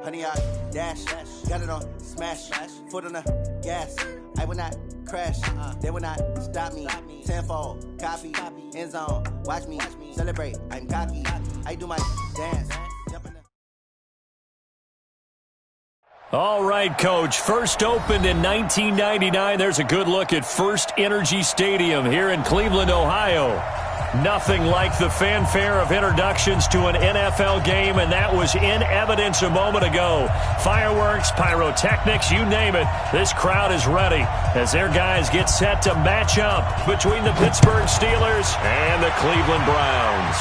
Honey, I dash, got it on smash, foot on the gas. I will not crash, they will not stop me. Tenfold, copy, end zone, watch me celebrate. I'm cocky, I do my dance. All right, Coach. First opened in 1999. There's a good look at First Energy Stadium here in Cleveland, Ohio. Nothing like the fanfare of introductions to an NFL game, and that was in evidence a moment ago. Fireworks, pyrotechnics, you name it. This crowd is ready as their guys get set to match up between the Pittsburgh Steelers and the Cleveland Browns.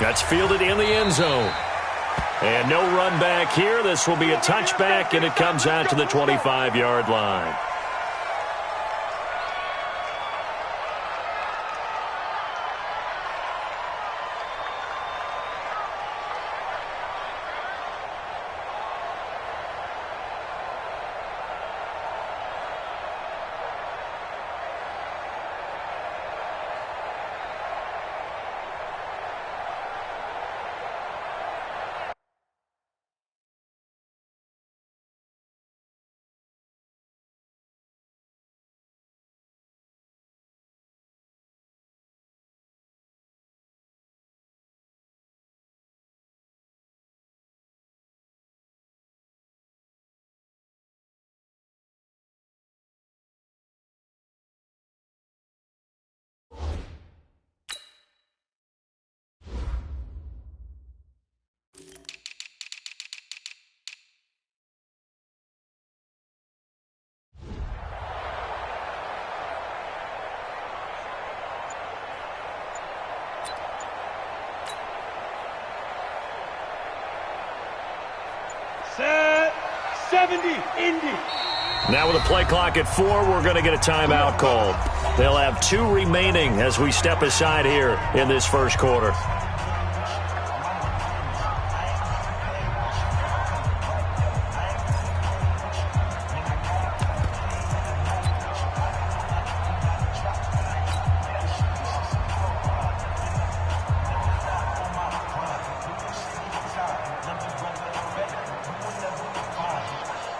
That's fielded in the end zone. And no run back here. This will be a touchback, and it comes out to the 25-yard line. Set 70, Indy. Now with a play clock at 4, we're going to get a timeout called. They'll have 2 remaining as we step aside here in this first quarter.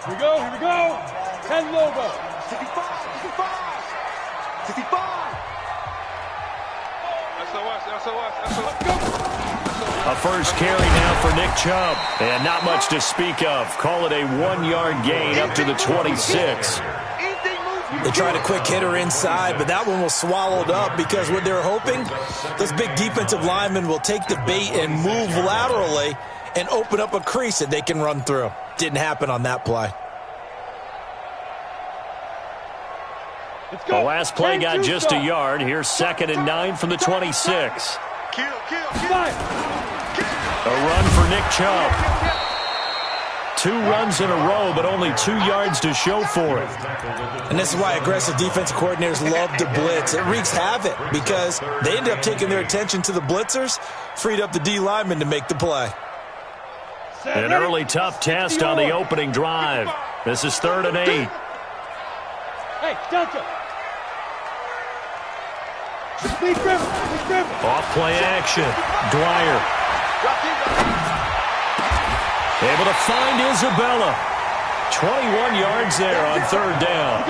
Here we go. 10 logo. 55. A first carry now for Nick Chubb. And not much to speak of. Call it a 1-yard gain up to the 26. They tried a quick hitter inside, but that one was swallowed up because what they're hoping, those big defensive linemen will take the bait and move laterally and open up a crease that they can run through. Didn't happen on that play. The last play got just a yard. Here's 2nd and 9 from the 26. A run for Nick Chubb. 2 runs in a row, but only 2 yards to show for it. And this is why aggressive defensive coordinators love to blitz. It wreaks havoc because they end up taking their attention to the blitzers, freed up the D lineman to make the play. An early tough test on the opening drive. This is 3rd and 8. Hey, Delta. Off play action. Dwyer. Able to find Isabella. 21 yards there on 3rd down.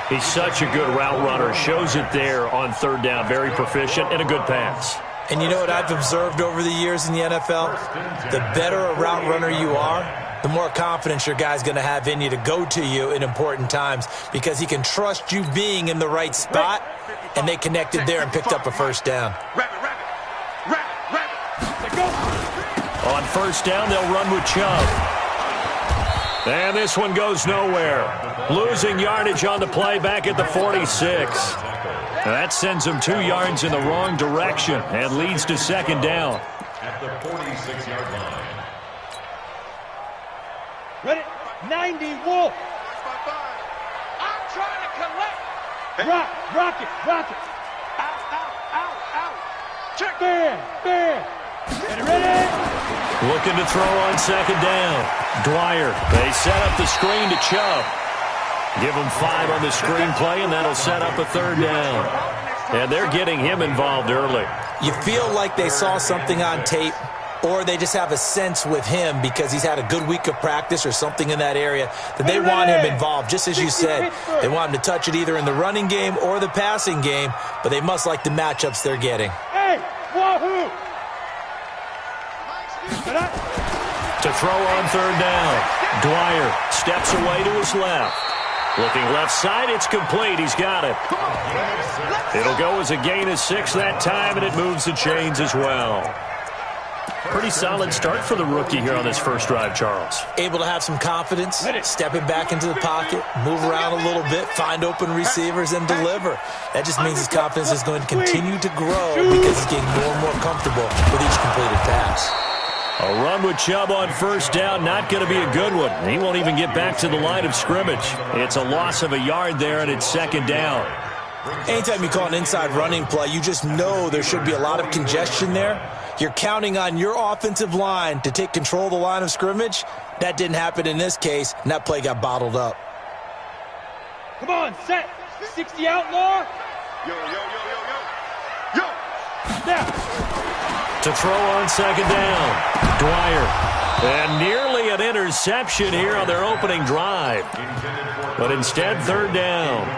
He's such a good route runner. Shows it there on 3rd down. Very proficient and a good pass. And you know what I've observed over the years in the NFL? The better a route runner you are, the more confidence your guy's going to have in you to go to you in important times because he can trust you being in the right spot, and they connected there and picked up a first down. On 1st down, they'll run with Chubb. And this one goes nowhere. Losing yardage on the play back at the 46. That sends them 2 yards in the wrong direction and leads to 2nd down. At the 46-yard line. Ready? 90, Wolf. I'm trying to collect. Rock it. Out. Check. Bear. Ready? Looking to throw on 2nd down. Dwyer. They set up the screen to Chubb. Give him 5 on the screen play, and that'll set up a 3rd down. And they're getting him involved early. You feel like they saw something on tape or they just have a sense with him because he's had a good week of practice or something in that area that they want him involved. Just as you said, they want him to touch it either in the running game or the passing game, but they must like the matchups they're getting. Hey, wahoo! To throw on third down. Dwyer steps away to his left. Looking left side, it's complete. He's got it. It'll go as a gain of 6 that time, and it moves the chains as well. Pretty solid start for the rookie here on this first drive, Charles. Able to have some confidence, stepping back into the pocket, move around a little bit, find open receivers, and deliver. That just means his confidence is going to continue to grow because he's getting more and more comfortable with each completed pass. A run with Chubb on first down, not going to be a good one. He won't even get back to the line of scrimmage. It's a loss of a yard there, and it's second down. Anytime you call an inside running play, you just know there should be a lot of congestion there. You're counting on your offensive line to take control of the line of scrimmage. That didn't happen in this case, and that play got bottled up. Come on, set. 60 outlaw. Yo, yo, yo, yo, yo. Yo. Now. To throw on second down, Dwyer. And nearly an interception here on their opening drive. But instead, third down.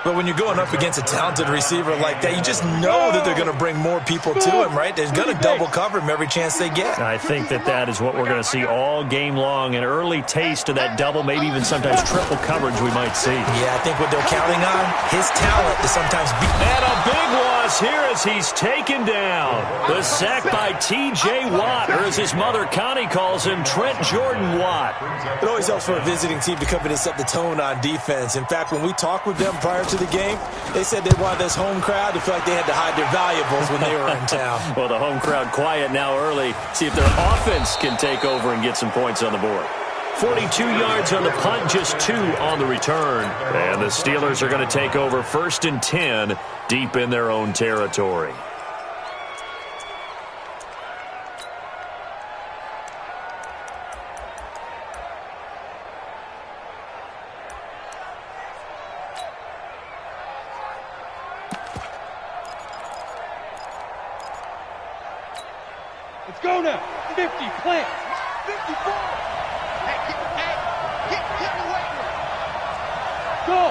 But when you're going up against a talented receiver like that, you just know that they're going to bring more people to him, right? They're going to double cover him every chance they get. I think that is what we're going to see all game long. An early taste of that double, maybe even sometimes triple coverage we might see. Yeah, I think what they're counting on, his talent to sometimes beat. And a big loss here as he's taken down. The sack by T.J. Watt, or as his mother Connie calls him, Trent Jordan Watt. It always helps for a visiting team to come in and set the tone on defense. In fact, when we talked with them prior to the game, they said they wanted this home crowd to feel like they had to hide their valuables when they were in town. Well, the home crowd quiet now early. See if their offense can take over and get some points on the board. 42 yards on the punt, just 2 on the return. And the Steelers are going to take over 1st and 10 deep in their own territory. Let's go now. 50, plant. 54. Hey, get away with it. Go.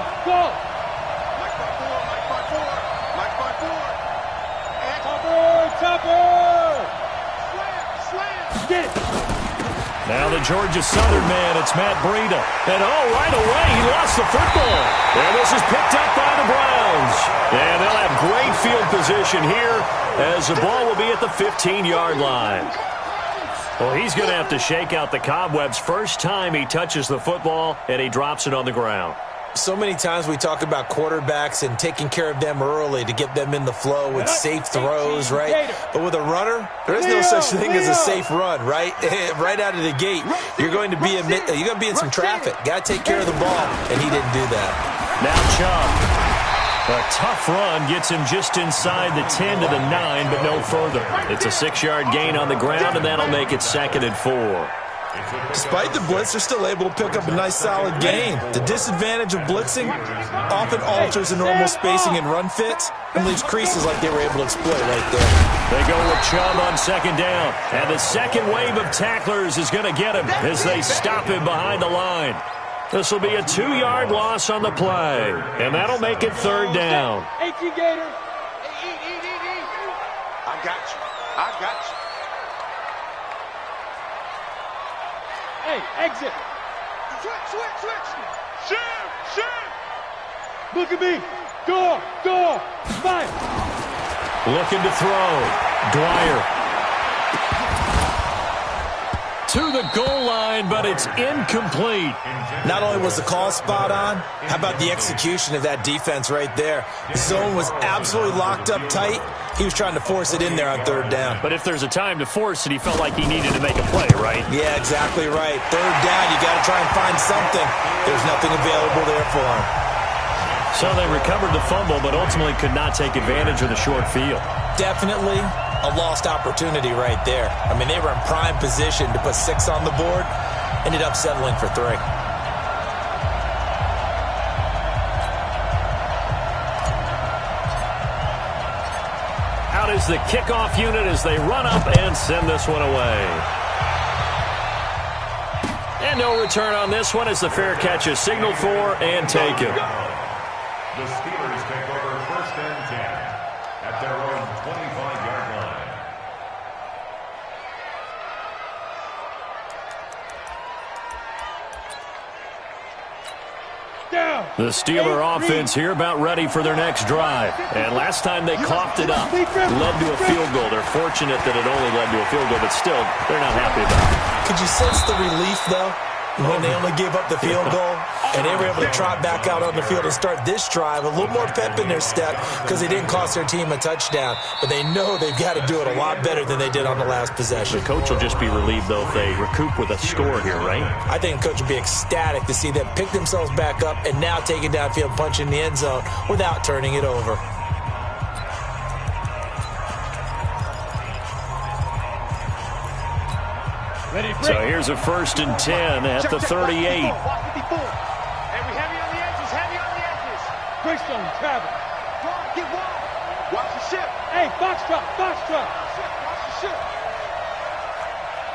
Mike by 4, Mike by 4, Mike by 4. And Topper. slam. Get it. Now the Georgia Southern man, it's Matt Breida. And right away, he lost the football. And this is picked up by the Browns. And they'll have great field position here as the ball will be at the 15-yard line. Well, he's going to have to shake out the cobwebs first time he touches the football, and he drops it on the ground. So many times we talk about quarterbacks and taking care of them early to get them in the flow with safe throws, right? But with a runner, there is no such thing as a safe run, right? Right out of the gate, you're going to be in some traffic. Got to take care of the ball, and he didn't do that. Now Chubb. A tough run gets him just inside the 10 to the 9, but no further. It's a 6-yard gain on the ground, and that'll make it 2nd and 4. Despite the blitz, they're still able to pick up a nice solid gain. The disadvantage of blitzing often alters the normal spacing and run fits and leaves creases like they were able to exploit right there. They go with Chubb on 2nd down, and the second wave of tacklers is going to get him as they stop him behind the line. This will be a 2-yard loss on the play, and that'll make it 3rd down. AT Gator. Eat. I got you. Hey, exit. Switch. Shift. Look at me. Door. Fire. Looking to throw. Dwyer. To the goal line, but it's incomplete. Not only was the call spot on, how about the execution of that defense right there? The zone was absolutely locked up tight. He was trying to force it in there on 3rd down. But if there's a time to force it, he felt like he needed to make a play, right? Yeah, exactly right. 3rd down, you got to try and find something. There's nothing available there for him. So they recovered the fumble, but ultimately could not take advantage of the short field. Definitely a lost opportunity right there. I mean, they were in prime position to put 6 on the board, ended up settling for 3. out is the kickoff unit as they run up and send this one away. And no return on this one as the fair catch is signaled for and taken. The Steelers take over 1st and 10 at their own 25-yard line. The Steeler offense here about ready for their next drive. And last time they coughed it up, led to a field goal. They're fortunate that it only led to a field goal, but still, they're not happy about it. Could you sense the relief, though, when they only gave up the field goal and they were able to trot back out on the field and start this drive? A little more pep in their step because they didn't cost their team a touchdown, but they know they've got to do it a lot better than they did on the last possession. The coach will just be relieved, though, if they recoup with a score here, right? I think the coach will be ecstatic to see them pick themselves back up and now take it downfield, punch in the end zone without turning it over. So here's a 1st and 10 at the 38. And we heavy on the edges, heavy on the edges. Greystone, travel. Come on, get wide. Watch the ship. Hey, box drop, box drop. Watch the ship.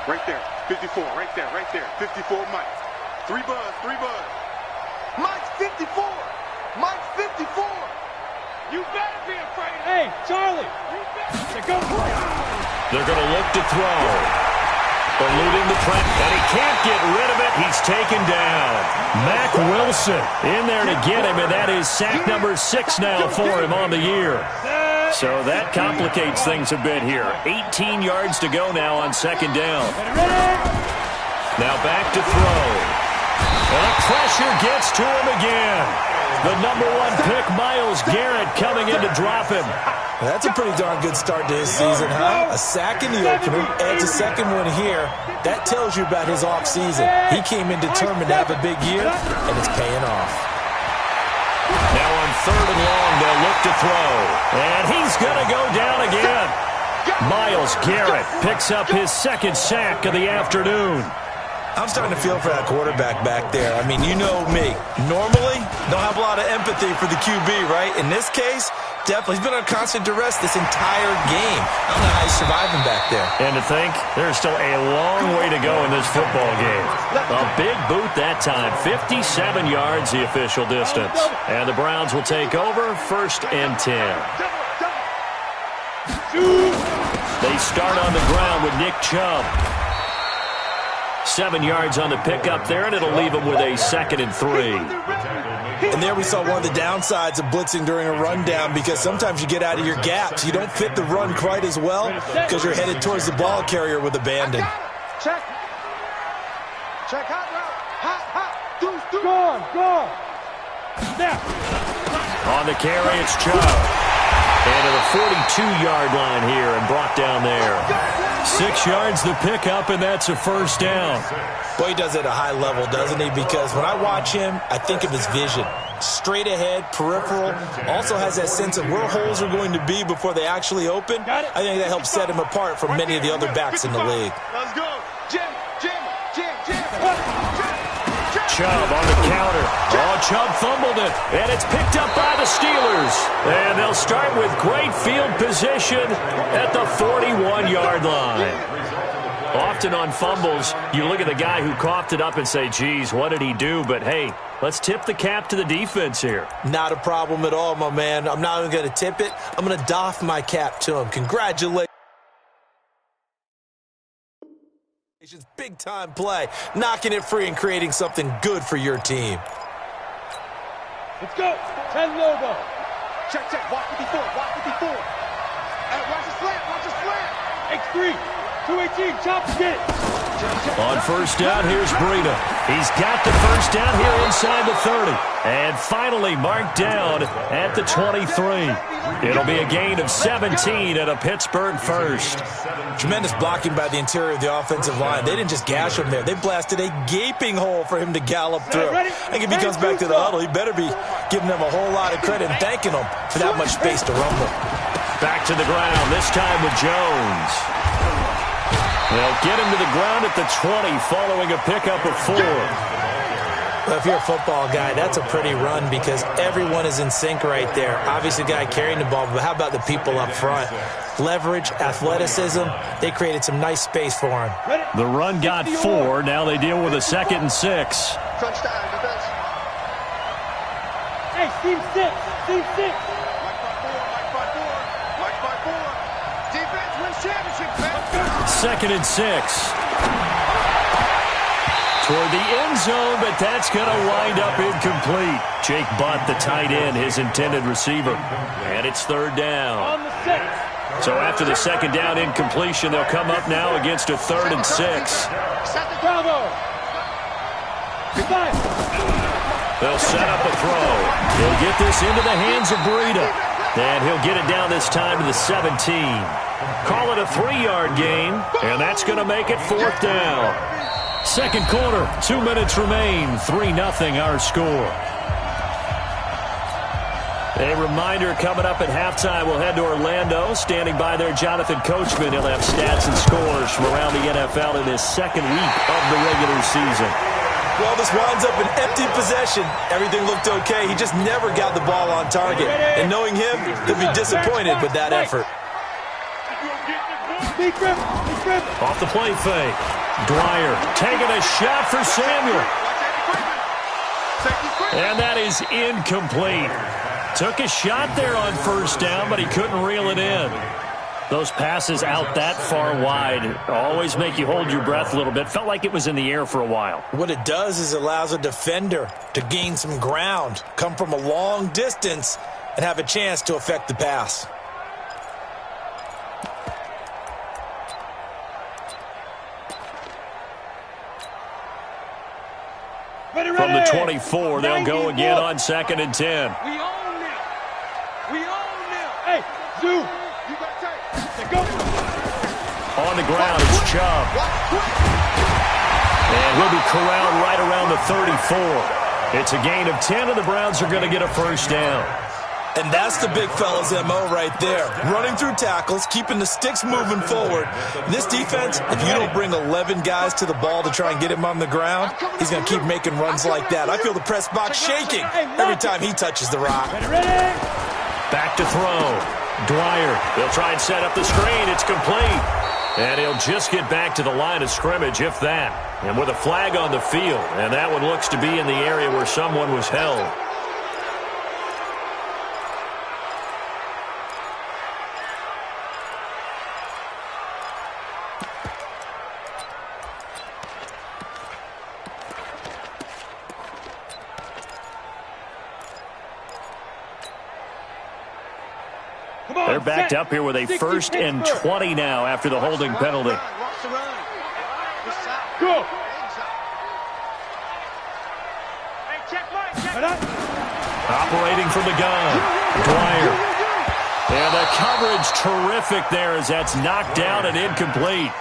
Right there, 54, right there, right there. 54, Mike. 3 buzz, 3 buzz. Mike's 54. Mike's 54. You better be afraid. Hey, Charlie. You better. Go. They're going to look to throw. Eluding the trap, and he can't get rid of it. He's taken down. Mack Wilson in there to get him, and that is sack number 6 now for him on the year. So that complicates things a bit here. 18 yards to go now on 2nd down. Now back to throw. And pressure gets to him again. The number 1 pick, Myles Garrett, coming in to drop him. That's a pretty darn good start to his season, huh? A sack in the opener, adds a second one here. That tells you about his offseason. He came in determined to have a big year, and it's paying off. Now on 3rd and long, they'll look to throw. And he's going to go down again. Myles Garrett picks up his 2nd sack of the afternoon. I'm starting to feel for that quarterback back there. I mean, you know me. Normally, don't have a lot of empathy for the QB, right? In this case, definitely. He's been on constant duress this entire game. I don't know how he's surviving back there. And to think, there's still a long way to go in this football game. A big boot that time. 57 yards, the official distance. And the Browns will take over 1st and 10. They start on the ground with Nick Chubb. 7 yards on the pickup there, and it'll leave him with a 2nd and 3. And there we saw one of the downsides of blitzing during a rundown, because sometimes you get out of your gaps. You don't fit the run quite as well because you're headed towards the ball carrier with abandon. Check. Check hot route. Hot. Deuce. Go. Snap. On the carry, it's Chubb. And to the 42-yard line here and brought down there. 6 yards the pickup, and that's a 1st down. Boy, he does it at a high level, doesn't he? Because when I watch him, I think of his vision. Straight ahead, peripheral. Also has that sense of where holes are going to be before they actually open. I think that helps set him apart from many of the other backs in the league. Let's go. Jim. Chubb on the counter. Oh, Chubb fumbled it, and it's picked up by the Steelers. And they'll start with great field position at the 41-yard line. Often on fumbles, you look at the guy who coughed it up and say, geez, what did he do? But, hey, let's tip the cap to the defense here. Not a problem at all, my man. I'm not even going to tip it. I'm going to doff my cap to him. Congratulations. Big-time play. Knocking it free and creating something good for your team. Let's go. 10 Lobo. Check. Watch 54. Hey, watch the slant. X3. 218. Chop, get it. On 1st down, here's Breida. He's got the 1st down here inside the 30. And finally marked down at the 23. It'll be a gain of 17 and a Pittsburgh 1st. Tremendous blocking by the interior of the offensive line. They didn't just gash him there. They blasted a gaping hole for him to gallop through. I think if he comes back to the huddle, he better be giving them a whole lot of credit and thanking them for that much space to rumble. Back to the ground, this time with Jones. They'll get him to the ground at the 20 following a pickup of 4. Well, if you're a football guy, that's a pretty run because everyone is in sync right there. Obviously, the guy carrying the ball, but how about the people up front? Leverage, athleticism, they created some nice space for him. The run got 4. Now they deal with a 2nd and 6. Crunch down, defense. Hey, team 6. Team 6. Mike by 4. Defense wins championship, man. 2nd and 6. Toward the end zone, but that's going to wind up incomplete. Jake Butt, the tight end, his intended receiver. And it's 3rd down. On the 6. So after the 2nd down incompletion, they'll come up now against a 3rd and 6. Bravo. Goodbye. They'll set up a throw. He'll get this into the hands of Breida. And he'll get it down this time to the 17. Call it a 3-yard gain, and that's going to make it 4th down. 2nd quarter, 2 minutes remain, 3-0 our score. A reminder coming up at halftime, we'll head to Orlando. Standing by there, Jonathan Coachman. He'll have stats and scores from around the NFL in his 2nd week of the regular season. Well, this winds up an empty possession. Everything looked okay. He just never got the ball on target. And knowing him, he'll be disappointed with that effort. Off the play fake. Dwyer taking a shot for Samuel. And that is incomplete. Took a shot there on 1st down, but he couldn't reel it in. Those passes out that far wide always make you hold your breath a little bit. Felt like it was in the air for a while. What it does is it allows a defender to gain some ground, come from a long distance, and have a chance to affect the pass. From the 24, they'll go again on 2nd and 10. We own them. We own them. Hey, Zoo. You got tape. Go. On the ground, it's Chubb. And he'll be corralled right around the 34. It's a gain of 10, and the Browns are going to get a 1st down. And that's the big fella's MO right there. Running through tackles, keeping the sticks moving forward. This defense, if you don't bring 11 guys to the ball to try and get him on the ground, he's going to keep making runs like that. I feel the press box shaking every time he touches the rock. Back to throw. Dwyer, they'll try and set up the screen. It's complete. And he'll just get back to the line of scrimmage, if that. And with a flag on the field. And that one looks to be in the area where someone was held. They're backed up here with a 1st and 20 now after the holding penalty. Go. Operating from the gun, Dwyer. And the coverage terrific there as that's knocked down and incomplete.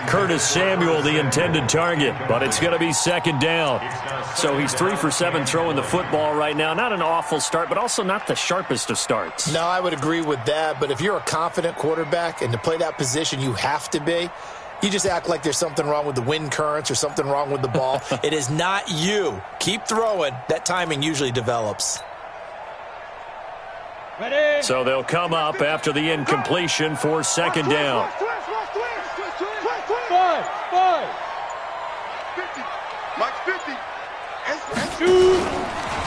Curtis Samuel, the intended target, but it's going to be 2nd down. So he's 3 for 7 throwing the football right now. Not an awful start, but also not the sharpest of starts. No, I would agree with that, but if you're a confident quarterback and to play that position you have to be, you just act like there's something wrong with the wind currents or something wrong with the ball. It is not you. Keep throwing. That timing usually develops. Ready. So they'll come up after the incompletion for 2nd down. 5. 50. Mike's 50.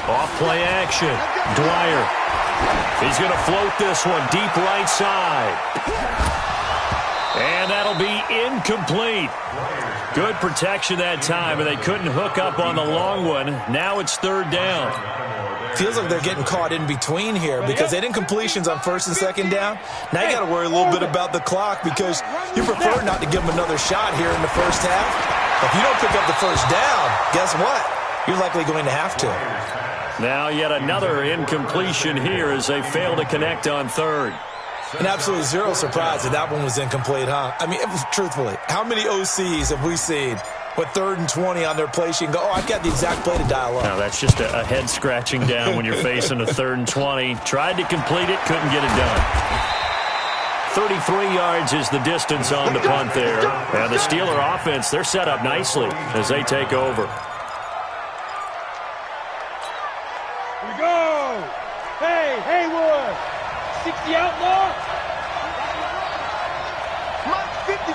Off play action. Dwyer. He's going to float this one deep right side. And that'll be incomplete. Good protection that time, and they couldn't hook up on the long one. Now it's 3rd down. Feels like they're getting caught in between here because they didn't completions on 1st and 2nd down. Now you got to worry a little bit about the clock because you prefer not to give them another shot here in the 1st half. If you don't pick up the 1st down, guess what? You're likely going to have to. Now yet another incompletion here as they fail to connect on 3rd. And absolutely zero surprise that one was incomplete, huh? I mean, truthfully, how many OCs have we seen with 3rd and 20 on their play sheet and go, oh, I've got the exact play to dial up? No, that's just a head scratching down when you're facing a 3rd and 20. Tried to complete it, couldn't get it done. 33 yards is the distance on the punt there. And the Steeler offense, they're set up nicely as they take over. the outlaw. Mike 54.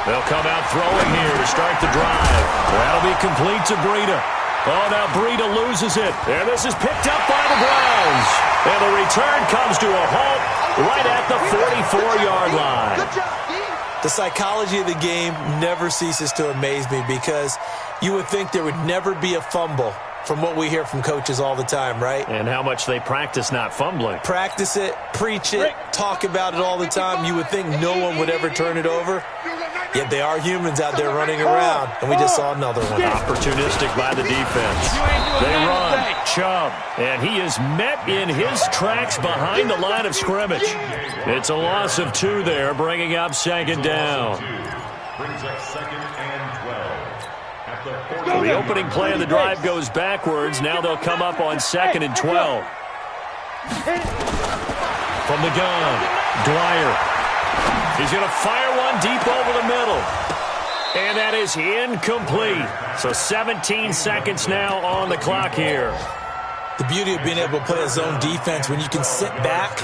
They'll come out throwing here to start the drive. That'll be complete to Breida. Oh, now Breida loses it. And this is picked up by the Browns. And the return comes to a halt right at the 44-yard line. Good job, D. The psychology of the game never ceases to amaze me because you would think there would never be a fumble from what we hear from coaches all the time, right? And how much they practice not fumbling. Practice it, preach it, talk about it all the time. You would think no one would ever turn it over. Yet they are humans out there running around, and we just saw another one. Opportunistic by the defense. They run. Chubb. And he is met in his tracks behind the line of scrimmage. It's a loss of 2 there, bringing up second down. Brings up 2nd and 12. So the opening play of the drive goes backwards. Now they'll come up on 2nd and 12. From the gun, Dwyer. He's going to fire one deep over the middle. And that is incomplete. So 17 seconds now on the clock here. The beauty of being able to play a zone defense when you can sit back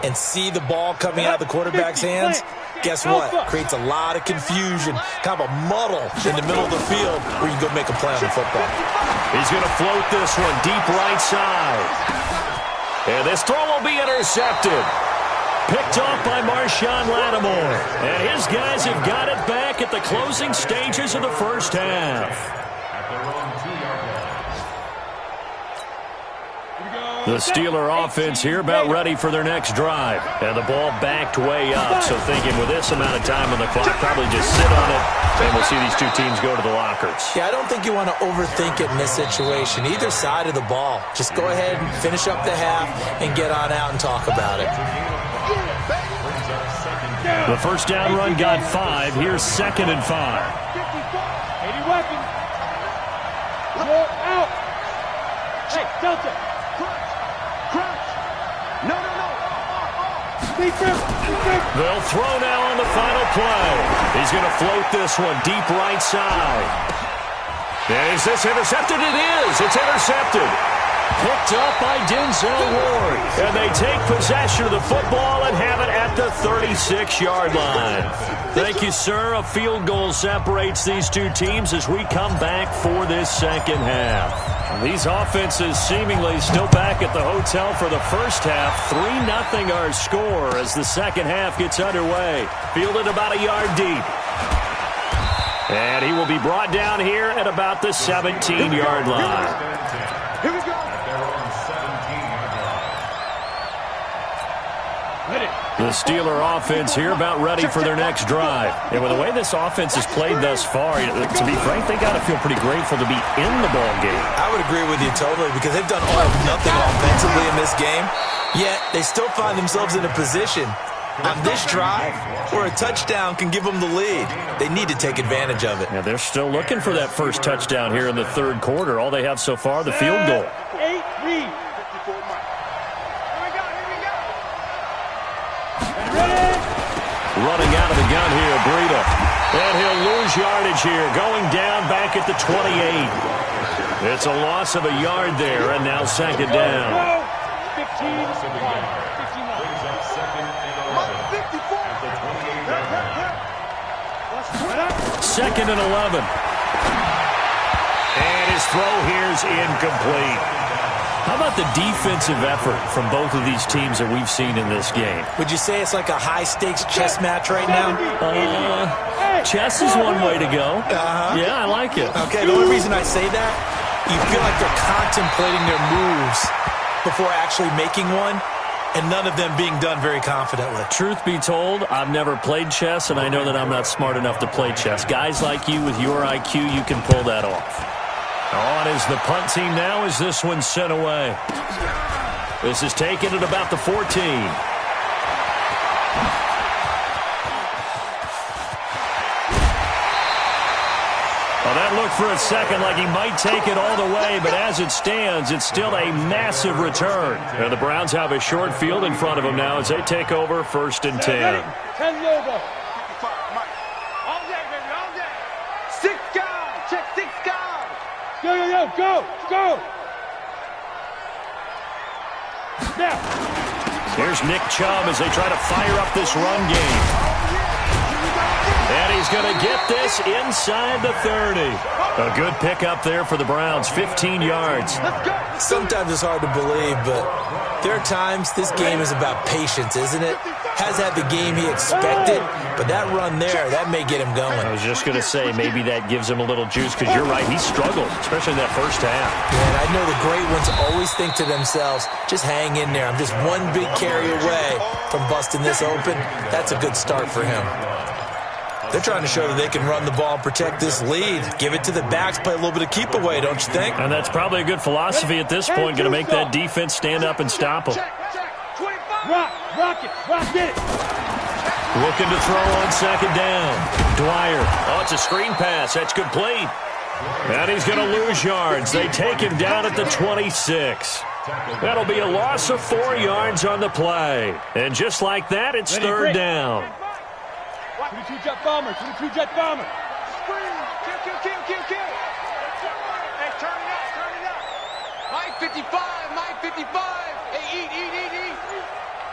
and see the ball coming out of the quarterback's hands, guess what? Creates a lot of confusion, kind of a muddle in the middle of the field where you can go make a play on the football. He's going to float this one deep right side. And this throw will be intercepted. Picked off by Marshawn Lattimore. And his guys have got it back at the closing stages of the first half. At their own 2-yard line. The Steeler offense here about ready for their next drive. And the ball backed way up. So thinking with this amount of time on the clock, probably just sit on it. And we'll see these two teams go to the lockers. Yeah, I don't think you want to overthink it in this situation. Either side of the ball. Just go ahead and finish up the half and get on out and talk about it. The first down run got 5. Here's 2nd and 5. 80 weapons. Roll out. Hey, Delta. Crunch. No. Defense. They'll throw now on the final play. He's going to float this one deep right side. And is this intercepted? It is. It's intercepted. Picked up by Denzel Ward. And they take possession of the football and have it at the 36-yard line. Thank you, sir. A field goal separates these two teams as we come back for this second half. These offenses seemingly still back at the hotel for the first half. 3-0 our score as the second half gets underway. Fielded about a yard deep. And he will be brought down here at about the 17-yard line. Here we go. The Steeler offense here about ready for their next drive. And with the way this offense has played thus far, to be frank, they got to feel pretty grateful to be in the ball game. I would agree with you totally because they've done all or nothing offensively in this game, yet they still find themselves in a position on this drive where a touchdown can give them the lead. They need to take advantage of it. Yeah, they're still looking for that first touchdown here in the third quarter. All they have so far, the field goal. 8 read. Running out of the gun here, Breida. And he'll lose yardage here, going down back at the 28. It's a loss of a yard there, and now second down. 15. Brings up 2nd and 11. At the 28-yard line. Second and 11. And his throw here's incomplete. How about the defensive effort from both of these teams that we've seen in this game? Would you say it's like a high-stakes chess match right now? Chess is one way to go. Yeah, I like it. Okay, the only reason I say that, you feel like they're contemplating their moves before actually making one, and none of them being done very confidently. Truth be told, I've never played chess, and I know that I'm not smart enough to play chess. Guys like you with your IQ, you can pull that off. On is the punt team now as this one's sent away. This is taken at about the 14. Well, that looked for a second like he might take it all the way, but as it stands, it's still a massive return. And the Browns have a short field in front of them now as they take over 1st and 10. 10 Lobo. All day, baby, all day. 6 guys. Check 6 guys. Go. Now. Here's Nick Chubb as they try to fire up this run game. And he's going to get this inside the 30. A good pickup there for the Browns, 15 yards. Sometimes it's hard to believe, but there are times this game is about patience, isn't it? Has had the game he expected, but that run there, that may get him going. I was just going to say, maybe that gives him a little juice, because you're right, he struggled, especially in that first half. Yeah, and I know the great ones always think to themselves, just hang in there. I'm just one big carry away from busting this open. That's a good start for him. They're trying to show that they can run the ball and protect this lead. Give it to the backs, play a little bit of keep away, don't you think? And that's probably a good philosophy at this point, going to make that defense stand up and stop them. Rock it. Looking to throw on second down. Dwyer. Oh, it's a screen pass. That's complete. And he's going to lose yards. They take him down at the 26. That'll be a loss of 4 yards on the play. And just like that, it's third down. 22 jet bomber. Screen. Kill. Hey, turn it up. Mike 55. Hey, eat.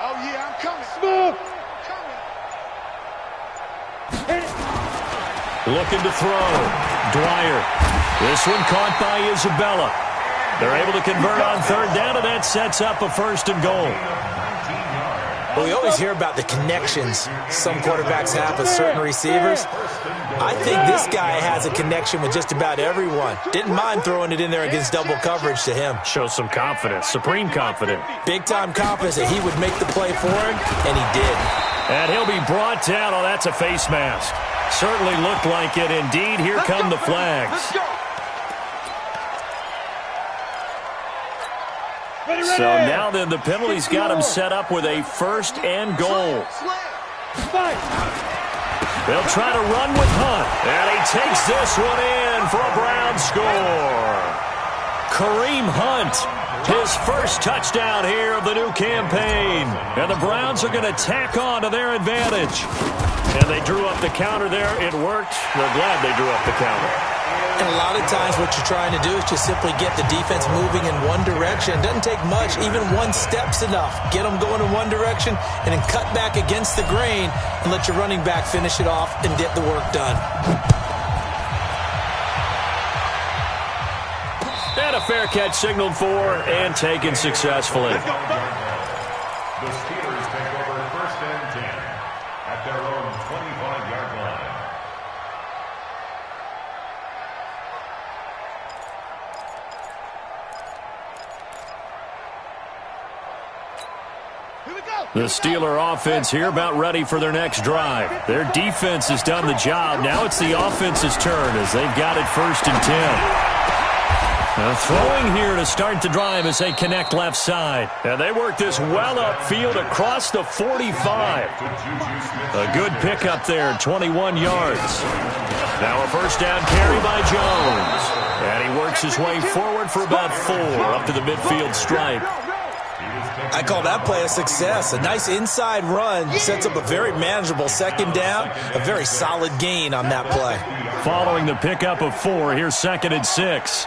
Oh, yeah, I'm coming. Smooth. Looking to throw. Dwyer. This one caught by Isabella. They're able to convert on third down, and that sets up a first and goal. Well, we always hear about the connections some quarterbacks have with certain receivers. I think this guy has a connection with just about everyone. Didn't mind throwing it in there against double coverage to him. Shows some confidence, supreme confidence. Big-time confidence that he would make the play for him, and he did. And he'll be brought down. Oh, that's a face mask. Certainly looked like it. Indeed, here come the flags. So now then, the penalty's got him set up with a first and goal. They'll try to run with Hunt. And he takes this one in for a Brown score. Kareem Hunt, his first touchdown here of the new campaign. And the Browns are going to tack on to their advantage. And they drew up the counter there. It worked. They're glad they drew up the counter. And a lot of times what you're trying to do is just simply get the defense moving in one direction. It doesn't take much. Even one step's enough. Get them going in one direction and then cut back against the grain and let your running back finish it off and get the work done. And a fair catch signaled for and taken successfully. The Steelers take over first and 10 at their own 25-yard line. The Steeler offense here about ready for their next drive. Their defense has done the job. Now it's the offense's turn as they've got it first and 10. Now throwing here to start the drive as they connect left side. And they work this well upfield across the 45. A good pickup there, 21 yards. Now a first down carry by Jones. And he works his way forward for about 4 up to the midfield stripe. I call that play a success. A nice inside run sets up a very manageable second down. A very solid gain on that play. Following the pickup of 4, here's second and 6.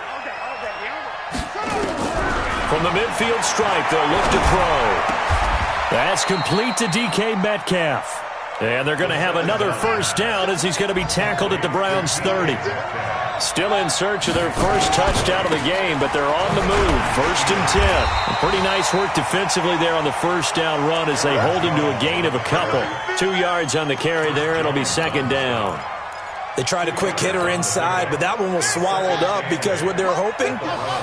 From the midfield stripe, they'll look to throw. That's complete to DK Metcalf. And they're going to have another first down as he's going to be tackled at the Browns' 30. Still in search of their first touchdown of the game, but they're on the move. First and 10. And pretty nice work defensively there on the first down run as they hold him to a gain of a couple. 2 yards on the carry there. It'll be second down. They tried a quick hitter inside, but that one was swallowed up because what they're hoping,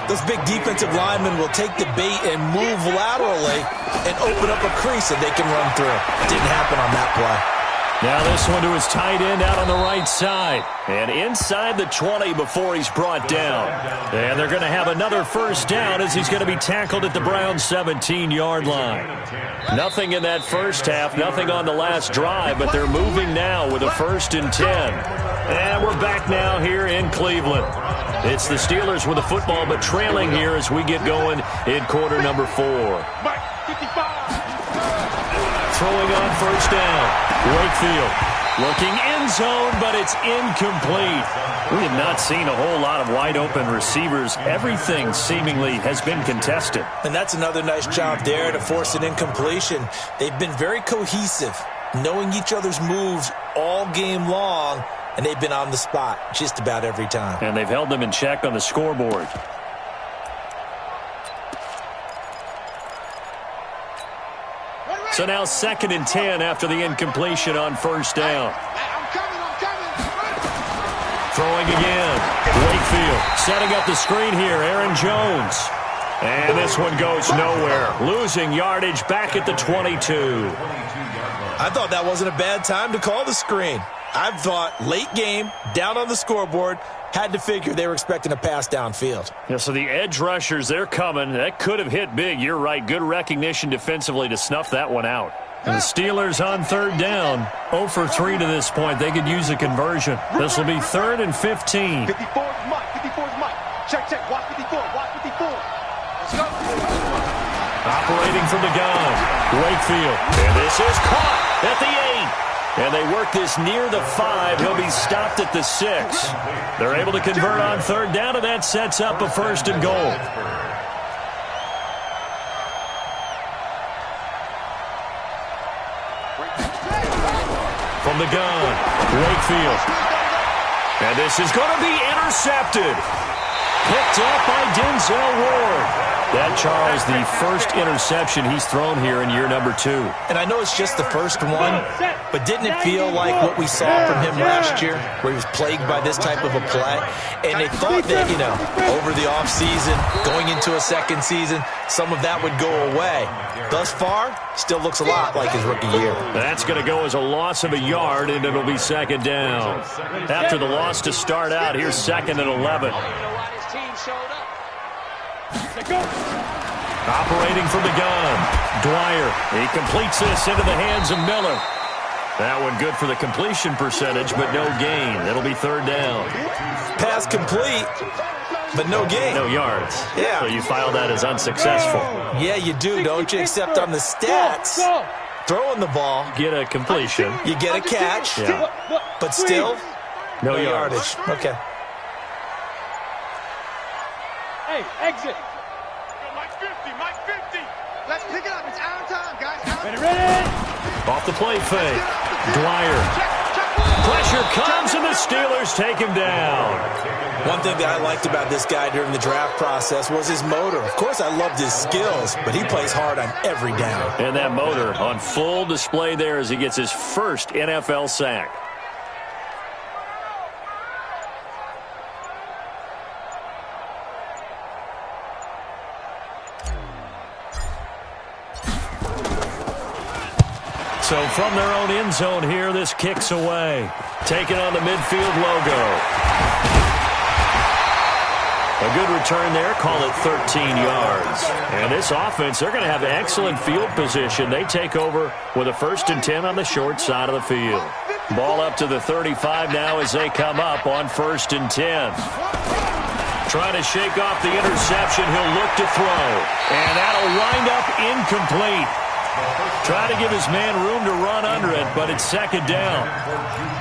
those big defensive linemen will take the bait and move laterally and open up a crease that they can run through. Didn't happen on that play. Now this one to his tight end out on the right side. And inside the 20 before he's brought down. And they're going to have another first down as he's going to be tackled at the Browns' 17-yard line. Nothing in that first half, nothing on the last drive, but they're moving now with a first and 10. And we're back now here in Cleveland. It's the Steelers with the football, but trailing here as we get going in quarter number 4. Throwing on first down, Wakefield. Looking end zone, but it's incomplete. We have not seen a whole lot of wide-open receivers. Everything seemingly has been contested. And that's another nice job there to force an incompletion. They've been very cohesive, knowing each other's moves all game long, and they've been on the spot just about every time. And they've held them in check on the scoreboard. So now 2nd and 10 after the incompletion on first down. Throwing again. Wakefield setting up the screen here. Aaron Jones. And this one goes nowhere. Losing yardage back at the 22. I thought that wasn't a bad time to call the screen. I thought late game, down on the scoreboard, had to figure they were expecting a pass downfield. Yeah, so the edge rushers, they're coming. That could have hit big. You're right. Good recognition defensively to snuff that one out. And the Steelers on 3rd down. 0 for 3 to this point. They could use a conversion. This will be 3rd and 15. 54 is Mike. 54 is Mike. Check, check. Watch 54. Watch 54. Let's go. Operating from the gun. Wakefield. And this is caught at the 8. And they work this near the 5. He'll be stopped at the 6. They're able to convert on 3rd down, and that sets up a 1st and goal. From the gun, Wakefield. And this is going to be intercepted. Picked up by Denzel Ward. That, Charles, the first interception he's thrown here in year number 2. And I know it's just the first one, but didn't it feel like what we saw from him last year, where he was plagued by this type of a play? And they thought that, over the offseason, going into a second season, some of that would go away. Thus far, still looks a lot like his rookie year. That's going to go as a loss of a yard, and it'll be 2nd down. After the loss to start out, here's 2nd and 11. Operating from the gun, Dwyer. He completes this into the hands of Miller. That one good for the completion percentage, but no gain. That'll be 3rd down. Pass complete, but no gain. No yards. Yeah. So you file that as unsuccessful. Yeah, you do, don't you? Except on the stats, throwing the ball, Get a completion. you get a catch, Yeah. but still, No yardage. Okay. Hey, exit. Mike 50, Mike 50. Let's pick it up. It's our time, guys. Ready. Off the play fake. Dwyer. Pressure comes, and the Steelers take him down. One thing that I liked about this guy during the draft process was his motor. Of course, I loved his skills, but he plays hard on every down. And that motor on full display there as he gets his first NFL sack. So from their own end zone here, this kicks away. Taking on the midfield logo. A good return there. Call it 13 yards. And this offense, they're going to have excellent field position. They take over with a 1st and 10 on the short side of the field. Ball up to the 35 now as they come up on 1st and 10. Trying to shake off the interception. He'll look to throw. And that'll wind up incomplete. Trying to give his man room to run under it, but it's 2nd down.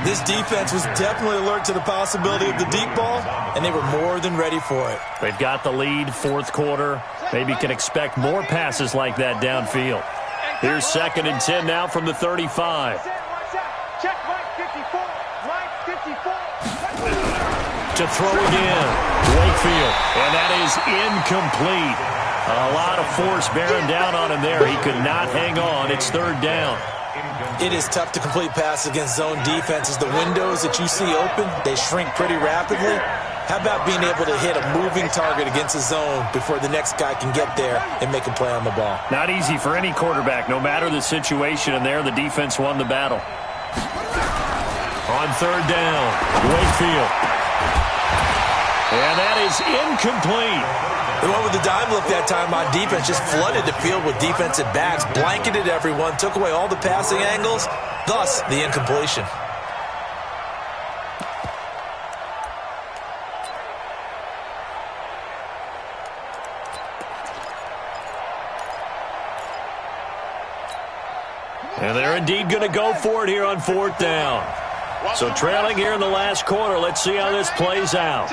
This defense was definitely alert to the possibility of the deep ball, and they were more than ready for it. They've got the lead, 4th quarter. Maybe can expect more passes like that downfield. Here's 2nd and 10 now from the 35. Check Mike 54. Mike 54. To throw again. Wakefield. And that is incomplete. A lot of force bearing down on him there. He could not hang on. It's 3rd down. It is tough to complete passes against zone defenses. The windows that you see open, they shrink pretty rapidly. How about being able to hit a moving target against a zone before the next guy can get there and make a play on the ball? Not easy for any quarterback, no matter the situation, and there the defense won the battle. On 3rd down, Wakefield. And that is incomplete. They went with the dime look that time on defense, just flooded the field with defensive backs, blanketed everyone, took away all the passing angles, thus the incompletion. And they're indeed going to go for it here on 4th down. So trailing here in the last quarter. Let's see how this plays out.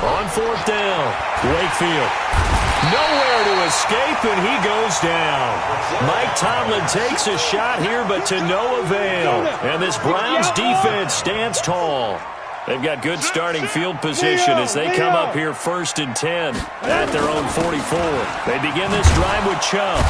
On fourth down, Wakefield. Nowhere to escape, and he goes down. Mike Tomlin takes a shot here, but to no avail. And this Browns defense stands tall. They've got good starting field position as they come up here 1st and 10 at their own 44. They begin this drive with Chubb.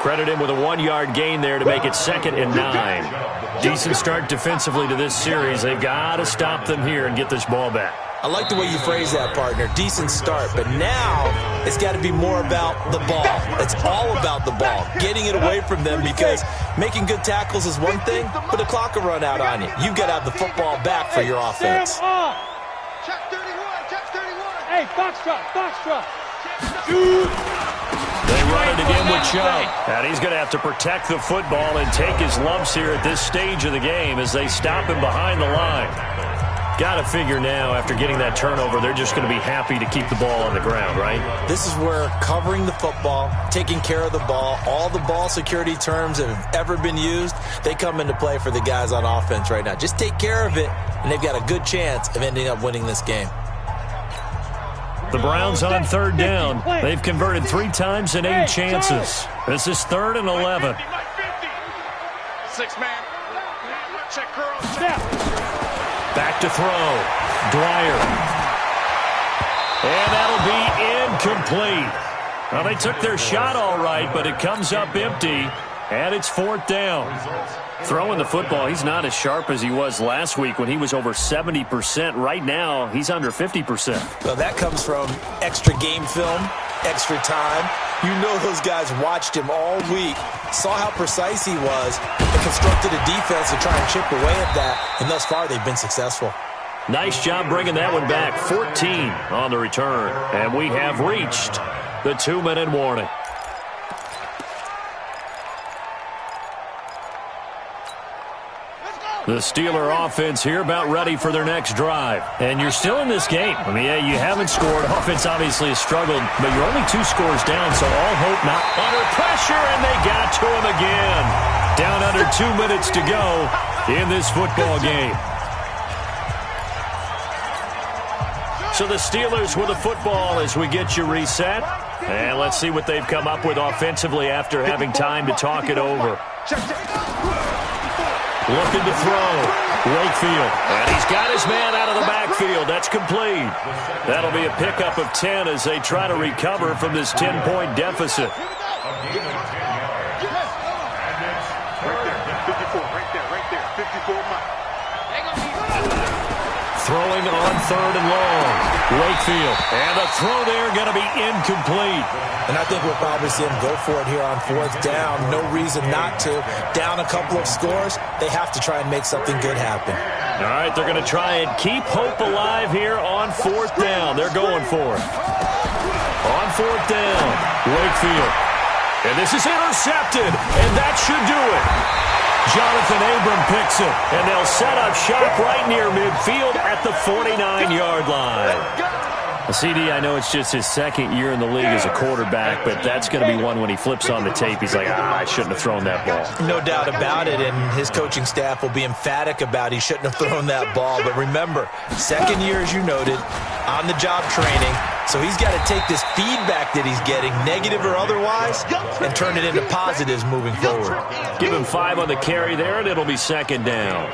Credit him with a 1-yard gain there to make it 2nd and 9. Decent start defensively to this series. They've got to stop them here and get this ball back. I like the way you phrase that, partner. Decent start, but now it's got to be more about the ball. It's all about the ball, getting it away from them, because making good tackles is one thing, but the clock will run out on you. You've got to have the football back for your offense. Check 31, check 31. Hey, Foxtrot. They run it again with Chubb. And he's going to have to protect the football and take his lumps here at this stage of the game as they stop him behind the line. Got to figure now, after getting that turnover, they're just going to be happy to keep the ball on the ground, right? This is where covering the football, taking care of the ball, all the ball security terms that have ever been used, they come into play for the guys on offense right now. Just take care of it, and they've got a good chance of ending up winning this game. The Browns on 3rd down. They've converted 3 times in 8 chances. This is 3rd and 11. 6-man. Check curl. Back to throw. Dwyer. And that'll be incomplete. Well, they took their shot all right, but it comes up empty, and it's 4th down. Throwing the football, he's not as sharp as he was last week when he was over 70%. Right now, he's under 50%. Well, that comes from extra game film, extra time. You know those guys watched him all week, saw how precise he was, and constructed a defense to try and chip away at that, and thus far they've been successful. Nice job bringing that one back. 14 on the return, and we have reached the 2-minute warning. The Steeler offense here about ready for their next drive. And you're still in this game. I mean, yeah, you haven't scored. Offense obviously has struggled, but you're only 2 scores down, so all hope not. Under pressure, and they got to him again. Down under 2 minutes to go in this football game. So the Steelers with the football as we get you reset. And let's see what they've come up with offensively after having time to talk it over. Looking to throw. Wakefield. And he's got his man out of the backfield. That's complete. That'll be a pickup of 10 as they try to recover from this 10-point deficit. Right there. 54, Mike. Throwing on 3rd and long. Wakefield. And the throw there going to be incomplete. And I think we'll probably see him go for it here on 4th down. No reason not to. Down a couple of scores, they have to try and make something good happen. All right, they're going to try and keep hope alive here on 4th down. They're going for it. On 4th down, Wakefield. And this is intercepted, and that should do it. Jonathan Abram picks it, and they'll set up shop right near midfield at the 49-yard line. CD, I know it's just his 2nd year in the league as a quarterback, but that's going to be one when he flips on the tape. He's like, I shouldn't have thrown that ball. No doubt about it, and his coaching staff will be emphatic about he shouldn't have thrown that ball. But remember, 2nd year, as you noted, on-the-job training, so he's got to take this feedback that he's getting, negative or otherwise, and turn it into positives moving forward. Give him 5 on the carry there, and it'll be 2nd down.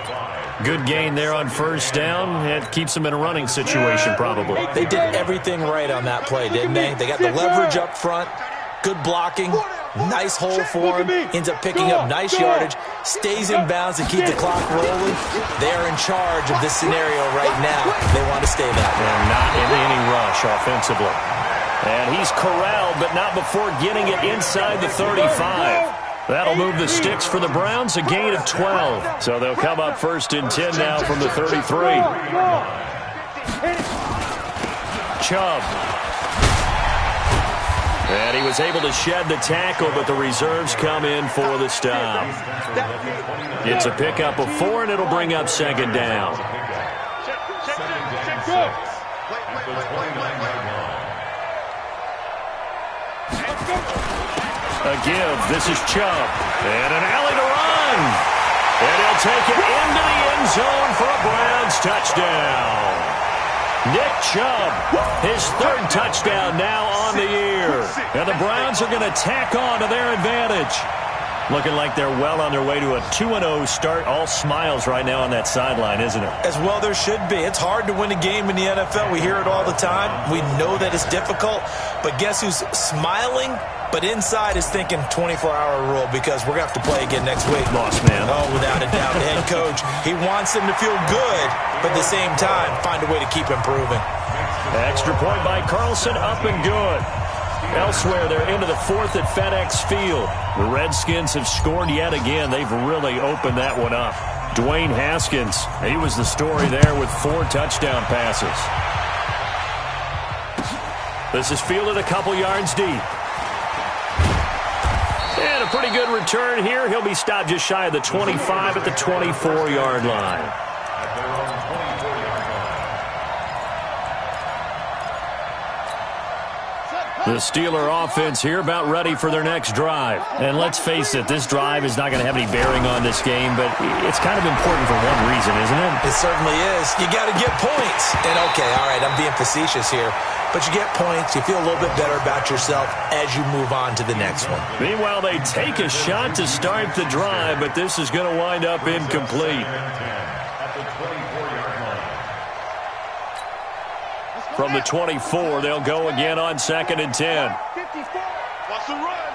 Good gain there on 1st down. It keeps them in a running situation, probably. They did everything right on that play, didn't they? They got the leverage up front, good blocking, nice hole for him, ends up picking up nice yardage, stays in bounds to keep the clock rolling. They're in charge of this scenario right now. They want to stay that way. And not in any rush offensively. And he's corralled, but not before getting it inside the 35. That'll move the sticks for the Browns, a gain of 12. So they'll come up 1st and 10 now from the 33. Chubb. And he was able to shed the tackle, but the reserves come in for the stop. It's a pickup of 4, and it'll bring up 2nd down. At the 29-yard line. A give. This is Chubb. And an alley to run. And he'll take it into the end zone for a Browns touchdown. Nick Chubb, his third touchdown now on the year. And the Browns are going to tack on to their advantage. Looking like they're well on their way to a 2-0 start. All smiles right now on that sideline, isn't it? As well there should be. It's hard to win a game in the NFL. We hear it all the time. We know that it's difficult. But guess who's smiling? But inside is thinking 24-hour rule because we're going to have to play again next week. Lost man. Oh, without a doubt. The head coach, he wants them to feel good, but at the same time, find a way to keep improving. Extra point by Carlson, up and good. Elsewhere, they're into the fourth at FedEx Field. The Redskins have scored yet again. They've really opened that one up. Dwayne Haskins, he was the story there with 4 touchdown passes. This is fielded a couple yards deep. And a pretty good return here. He'll be stopped just shy of the 25 at the 24-yard line. At their own 24-yard line. The Steeler offense here about ready for their next drive. And let's face it, this drive is not going to have any bearing on this game, but it's kind of important for one reason, isn't it? It certainly is. You got to get points. And okay, all right, I'm being facetious here. But you get points, you feel a little bit better about yourself as you move on to the next one. Meanwhile, they take a shot to start the drive, but this is going to wind up incomplete. At the 24-yard line. From the 24, they'll go again on 2nd and 10. 54. Watch the run.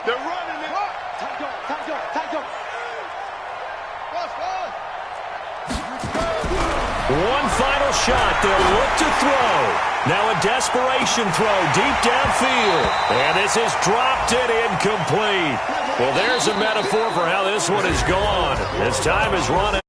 They're running it. Time go. One final shot. They'll look to throw. Now a desperation throw deep downfield. And this is dropped it incomplete. Well, there's a metaphor for how this one is gone. As time is running.